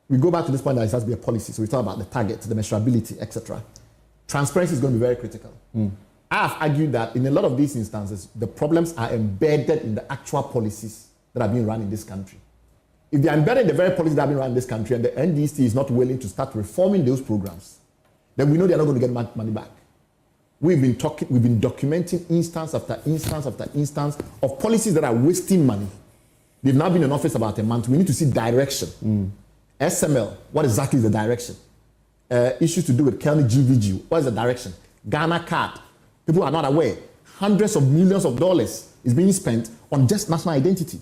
we go back to this point that it has to be a policy. So we talk about the target, the measurability, etc. Transparency is going to be very critical. I have argued that in a lot of these instances, the problems are embedded in the actual policies that are being run in this country. If they are embedded in the very policies that are being run in this country and the NDC is not willing to start reforming those programs, then we know they are not going to get money back. We've been documenting instance after instance after instance of policies that are wasting money. They've now been in office about a month. We need to see direction. SML, what exactly is the direction? Issues to do with Kelly GVG, what is the direction? Ghana card, people are not aware. Hundreds of millions of dollars is being spent on just national identity,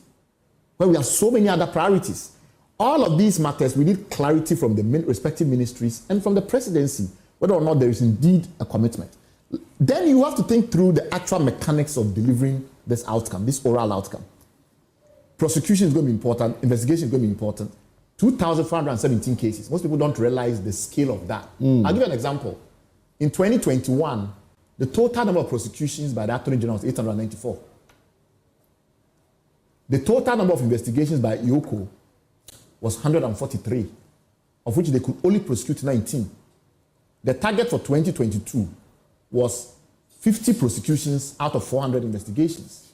where we have so many other priorities. All of these matters, we need clarity from the respective ministries and from the presidency, whether or not there is indeed a commitment. Then you have to think through the actual mechanics of delivering this outcome, this oral outcome. Prosecution is going to be important, investigation is going to be important. 2,417 cases. Most people don't realize the scale of that. I'll give you an example. In 2021, the total number of prosecutions by the Attorney General was 894. The total number of investigations by OCAL was 143, of which they could only prosecute 19. The target for 2022 was 50 prosecutions out of 400 investigations.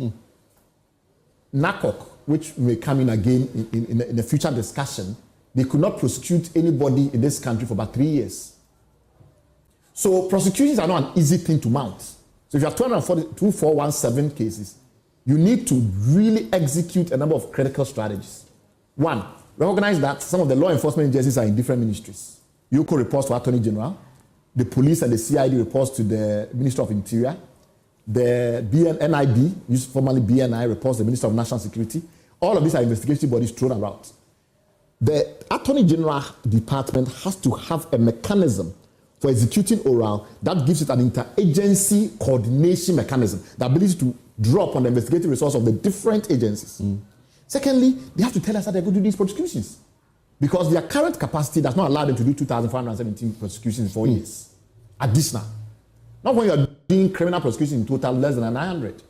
NACOC, which may come in again in a future discussion, they could not prosecute anybody in this country for about 3 years. So prosecutions are not an easy thing to mount. So if you have 2417 cases, you need to really execute a number of critical strategies. One, recognize that some of the law enforcement agencies are in different ministries. UCO reports to Attorney General, the police and the CID reports to the Minister of Interior, the NIB, formerly BNI, reports to the Minister of National Security. All of these are investigative bodies thrown around. The Attorney General Department has to have a mechanism for executing oral that gives it an interagency coordination mechanism, the ability to draw upon the investigative resource of the different agencies. Secondly, they have to tell us how they're going to do these prosecutions, because their current capacity does not allow them to do 2,517 prosecutions in 4 years. Additional. Not when you're doing criminal prosecution in total less than 900.